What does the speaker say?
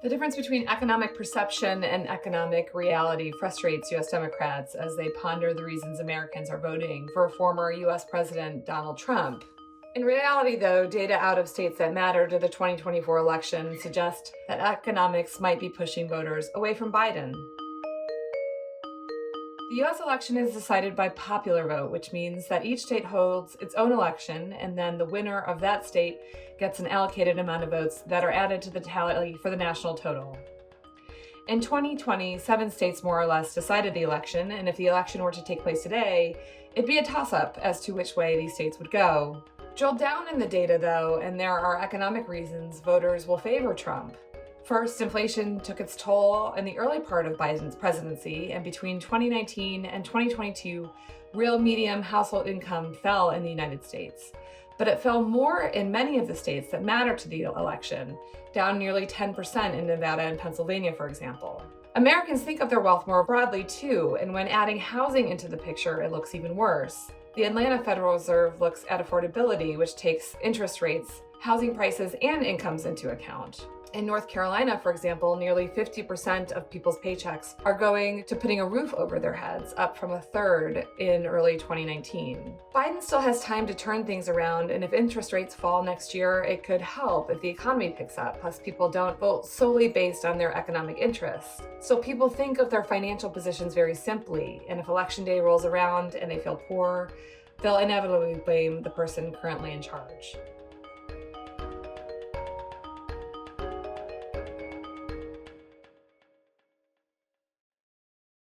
The difference between economic perception and economic reality frustrates U.S. Democrats as they ponder the reasons Americans are voting for former U.S. President Donald Trump. In reality, though, data out of states that matter to the 2024 election suggest that economics might be pushing voters away from Biden. The U.S. election is decided by popular vote, which means that each state holds its own election, and then the winner of that state gets an allocated amount of votes that are added to the tally for the national total. In 2020, 7 states more or less decided the election, and if the election were to take place today, it'd be a toss-up as to which way these states would go. Drill down in the data, though, and there are economic reasons voters will favor Trump. First, inflation took its toll in the early part of Biden's presidency, and between 2019 and 2022, real median household income fell in the United States. But it fell more in many of the states that matter to the election, down nearly 10% in Nevada and Pennsylvania, for example. Americans think of their wealth more broadly, too, and when adding housing into the picture, it looks even worse. The Atlanta Federal Reserve looks at affordability, which takes interest rates, housing prices, and incomes into account. In North Carolina, for example, nearly 50% of people's paychecks are going to putting a roof over their heads, up from a third in early 2019. Biden still has time to turn things around, and if interest rates fall next year, it could help if the economy picks up. Plus, people don't vote solely based on their economic interests. So people think of their financial positions very simply, and if election day rolls around and they feel poor, they'll inevitably blame the person currently in charge.